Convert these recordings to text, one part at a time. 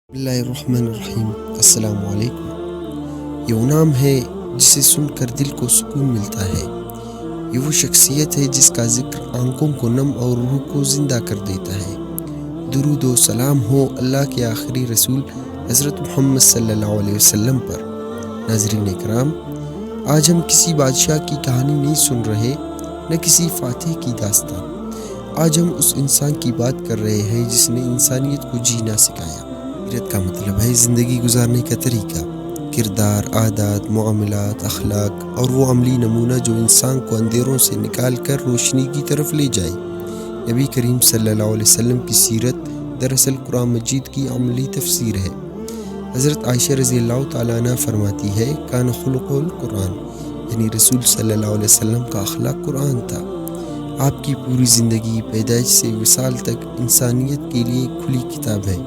بسم اللہ الرحمن الرحیم۔ السلام علیکم۔ یہ وہ نام ہے جسے سن کر دل کو سکون ملتا ہے۔ یہ وہ شخصیت ہے جس کا ذکر آنکھوں کو نم اور روح کو زندہ کر دیتا ہے۔ درود و سلام ہو اللہ کے آخری رسول حضرت محمد صلی اللہ علیہ وسلم پر۔ ناظرین کرام، آج ہم کسی بادشاہ کی کہانی نہیں سن رہے، نہ کسی فاتح کی داستان۔ آج ہم اس انسان کی بات کر رہے ہیں جس نے انسانیت کو جینا سکھایا۔ سیرت کا مطلب ہے زندگی گزارنے کا طریقہ، کردار، عادات، معاملات، اخلاق اور وہ عملی نمونہ جو انسان کو اندھیروں سے نکال کر روشنی کی طرف لے جائے۔ نبی کریم صلی اللہ علیہ وسلم کی سیرت دراصل قرآن مجید کی عملی تفسیر ہے۔ حضرت عائشہ رضی اللہ تعالیٰ عنہ فرماتی ہے، کان خلق القرآن، یعنی رسول صلی اللہ علیہ وسلم کا اخلاق قرآن تھا۔ آپ کی پوری زندگی پیدائش سے وصال تک انسانیت کے لیے کھلی کتاب ہے،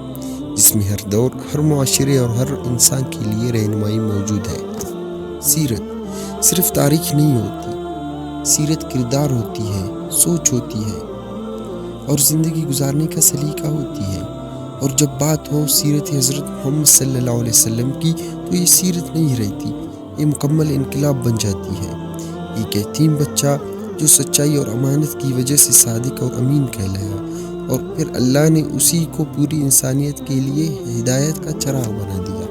جس میں ہر دور، ہر معاشرے اور ہر انسان کے لیے رہنمائی موجود ہے۔ سیرت صرف تاریخ نہیں ہوتی، سیرت کردار ہوتی ہے، سوچ ہوتی ہے اور زندگی گزارنے کا سلیقہ ہوتی ہے۔ اور جب بات ہو سیرت حضرت محمد صلی اللہ علیہ وسلم کی تو یہ سیرت نہیں رہتی، یہ مکمل انقلاب بن جاتی ہے۔ ایک یتیم بچہ جو سچائی اور امانت کی وجہ سے صادق اور امین کہلایا، اور پھر اللہ نے اسی کو پوری انسانیت کے لیے ہدایت کا چراغ بنا دیا۔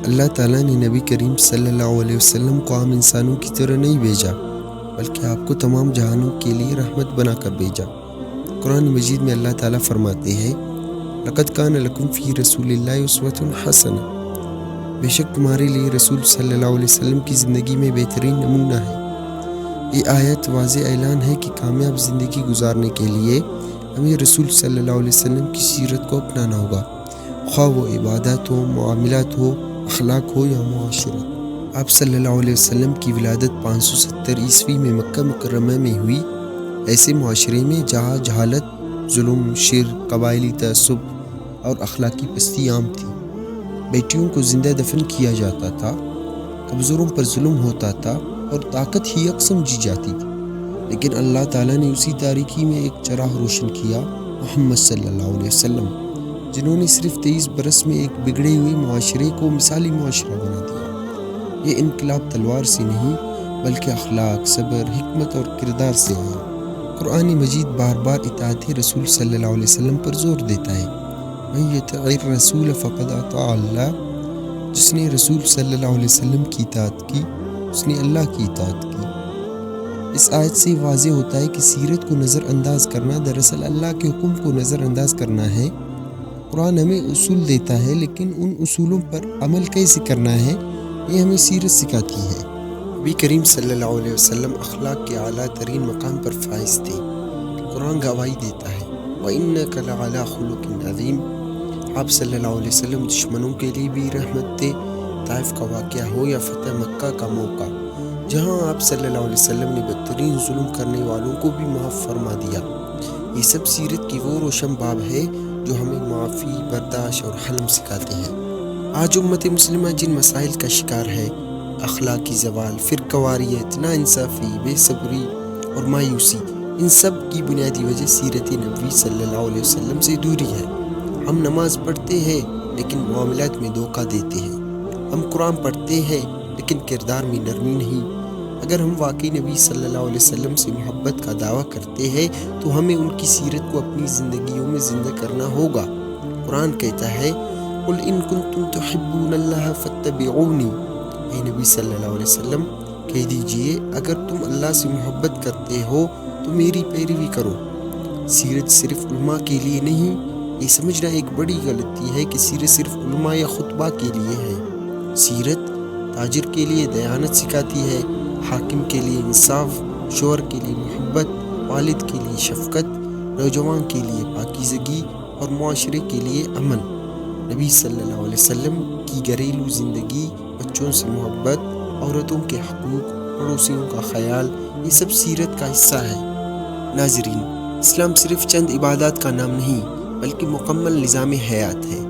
اللہ تعالیٰ نے نبی کریم صلی اللہ علیہ وسلم کو عام انسانوں کی طرح نہیں بھیجا، بلکہ آپ کو تمام جہانوں کے لیے رحمت بنا کر بھیجا۔ قرآن مجید میں اللہ تعالیٰ فرماتے ہیں، لقد کان لکم فی رسول اللہ اسوۃ حسنہ، بے شک تمہارے لیے رسول صلی اللہ علیہ وسلم کی زندگی میں بہترین نمونہ ہے۔ یہ آیت واضح اعلان ہے کہ کامیاب زندگی گزارنے کے لیے ہمیں رسول صلی اللہ علیہ وسلم کی سیرت کو اپنانا ہوگا، خواہ وہ عبادات ہو، معاملات ہو، اخلاق ہو یا معاشرت۔ آپ صلی اللہ علیہ وسلم کی ولادت 570 عیسوی میں مکہ مکرمہ میں ہوئی، ایسے معاشرے میں جہاں جہالت، ظلم، شرک، قبائلی تعصب اور اخلاقی پستی عام تھی۔ بیٹیوں کو زندہ دفن کیا جاتا تھا، کمزوروں پر ظلم ہوتا تھا اور طاقت ہی حق سمجھی جاتی تھی۔ لیکن اللہ تعالیٰ نے اسی تاریکی میں ایک چراغ روشن کیا، محمد صلی اللہ علیہ وسلم، جنہوں نے صرف 23 برس میں ایک بگڑے ہوئے معاشرے کو مثالی معاشرہ بنا دیا۔ یہ انقلاب تلوار سے نہیں، بلکہ اخلاق، صبر، حکمت اور کردار سے آیا۔ قرآن مجید بار بار اطاعت رسول صلی اللہ علیہ وسلم پر زور دیتا ہے، من یطع الرسول فقد اطاع اللہ، جس نے رسول صلی اللہ علیہ وسلم کی اطاعت کی، اس نے اللہ کی اطاعت کی۔ اس آیت سے واضح ہوتا ہے کہ سیرت کو نظر انداز کرنا دراصل اللہ کے حکم کو نظر انداز کرنا ہے۔ قرآن ہمیں اصول دیتا ہے، لیکن ان اصولوں پر عمل کیسے کرنا ہے یہ ہمیں سیرت سکھاتی ہے۔ نبی کریم صلی اللہ علیہ وسلم اخلاق کے اعلیٰ ترین مقام پر فائز تھے۔ قرآن گواہی دیتا ہے، وَإِنَّكَ لَعَلَىٰ خُلُقٍ عَظِيمٍ۔ آپ صلی اللہ علیہ وسلم دشمنوں کے لیے بھی رحمت تھے۔ طائف کا واقعہ ہو یا فتح مکہ کا موقع، جہاں آپ صلی اللہ علیہ وسلم نے بدترین ظلم کرنے والوں کو بھی معاف فرما دیا۔ یہ سب سیرت کی وہ روشن باب ہے جو ہمیں معافی، برداشت اور حلم سکھاتے ہیں۔ آج امت مسلمہ جن مسائل کا شکار ہے، اخلاقی زوال، فرقہ واریت، ناانصافی، بے صبری اور مایوسی، ان سب کی بنیادی وجہ سیرت نبوی صلی اللہ علیہ وسلم سے دوری ہے۔ ہم نماز پڑھتے ہیں لیکن معاملات میں دھوکہ دیتے ہیں۔ ہم قرآن پڑھتے ہیں لیکن کردار میں نرمی نہیں۔ اگر ہم واقعی نبی صلی اللہ علیہ وسلم سے محبت کا دعویٰ کرتے ہیں تو ہمیں ان کی سیرت کو اپنی زندگیوں میں زندہ کرنا ہوگا۔ قرآن کہتا ہے، قُلْ إِن كُنتُمْ تُحِبُّونَ اللَّهَ فَاتَّبِعُونِي، اے نبی صلی اللہ علیہ وسلم کہہ دیجئے، اگر تم اللہ سے محبت کرتے ہو تو میری پیروی کرو۔ سیرت صرف علماء کے لیے نہیں، یہ سمجھنا ایک بڑی غلطی ہے کہ سیرت صرف علماء یا خطبہ کے لیے ہے۔ سیرت تاجر کے لیے دیانت سکھاتی ہے، حاکم کے لیے انصاف، شوہر کے لیے محبت، والد کے لیے شفقت، نوجوان کے لیے پاکیزگی اور معاشرے کے لیے امن۔ نبی صلی اللہ علیہ وسلم کی گھریلو زندگی، بچوں سے محبت، عورتوں کے حقوق، پڑوسیوں کا خیال، یہ سب سیرت کا حصہ ہے۔ ناظرین، اسلام صرف چند عبادات کا نام نہیں، بلکہ مکمل نظام حیات ہے۔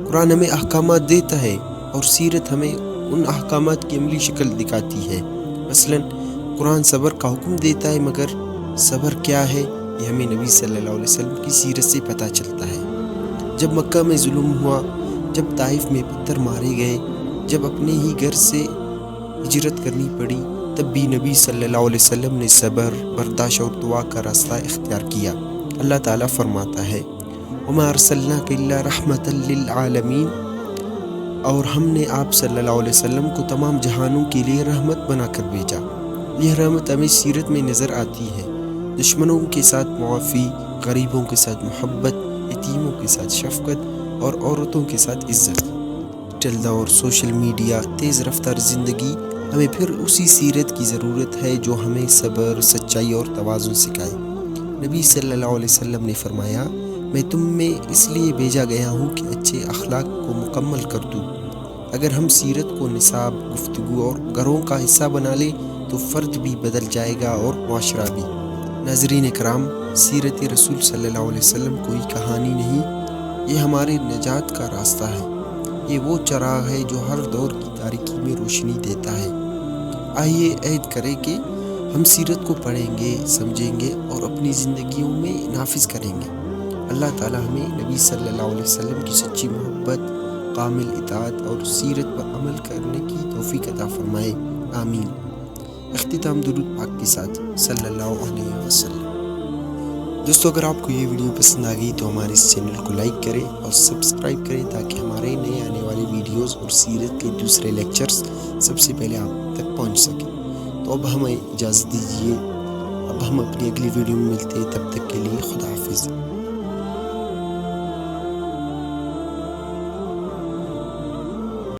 قرآن ہمیں احکامات دیتا ہے اور سیرت ہمیں ان احکامات کی عملی شکل دکھاتی ہے۔ مثلاً قرآن صبر کا حکم دیتا ہے، مگر صبر کیا ہے یہ ہمیں نبی صلی اللہ علیہ وسلم کی سیرت سے پتہ چلتا ہے۔ جب مکہ میں ظلم ہوا، جب طائف میں پتھر مارے گئے، جب اپنے ہی گھر سے ہجرت کرنی پڑی، تب بھی نبی صلی اللہ علیہ وسلم نے صبر، برداشت اور دعا کا راستہ اختیار کیا۔ اللہ تعالیٰ فرماتا ہے وَمَا أَرْسَلْنَاكَ إِلَّا رَحْمَةً لِّلْعَالَمِينَ، اور ہم نے آپ صلی اللہ علیہ وسلم کو تمام جہانوں کے لیے رحمت بنا کر بھیجا۔ یہ رحمت ہمیں سیرت میں نظر آتی ہے، دشمنوں کے ساتھ معافی، غریبوں کے ساتھ محبت، یتیموں کے ساتھ شفقت اور عورتوں کے ساتھ عزت۔ ڈیجیٹل دور، سوشل میڈیا، تیز رفتار زندگی، ہمیں پھر اسی سیرت کی ضرورت ہے جو ہمیں صبر، سچائی اور توازن سکھائے۔ نبی صلی اللہ علیہ وسلم نے فرمایا، میں تم میں اس لیے بھیجا گیا ہوں کہ اچھے اخلاق کو مکمل کر دوں۔ اگر ہم سیرت کو نصاب، گفتگو اور گھروں کا حصہ بنا لیں تو فرد بھی بدل جائے گا اور معاشرہ بھی۔ ناظرین کرام، سیرت رسول صلی اللہ علیہ وسلم کوئی کہانی نہیں، یہ ہمارے نجات کا راستہ ہے۔ یہ وہ چراغ ہے جو ہر دور کی تاریکی میں روشنی دیتا ہے۔ آئیے عہد کریں کہ ہم سیرت کو پڑھیں گے، سمجھیں گے اور اپنی زندگیوں میں نافذ کریں گے۔ اللہ تعالیٰ ہمیں نبی صلی اللہ علیہ وسلم کی سچی محبت، کامل اطاعت اور سیرت پر عمل کرنے کی توفیق عطا فرمائے، آمین۔ اختتام درود پاک کے ساتھ صلی اللہ علیہ وسلم۔ دوستو، اگر آپ کو یہ ویڈیو پسند آ گئی تو ہمارے اس چینل کو لائک کریں اور سبسکرائب کریں تاکہ ہمارے نئے آنے والی ویڈیوز اور سیرت کے دوسرے لیکچرز سب سے پہلے آپ تک پہنچ سکیں۔ تو اب ہمیں اجازت دیجیے، اب ہم اپنی اگلی ویڈیو میں ملتے ہیں، تب تک کے لیے خدا حافظ۔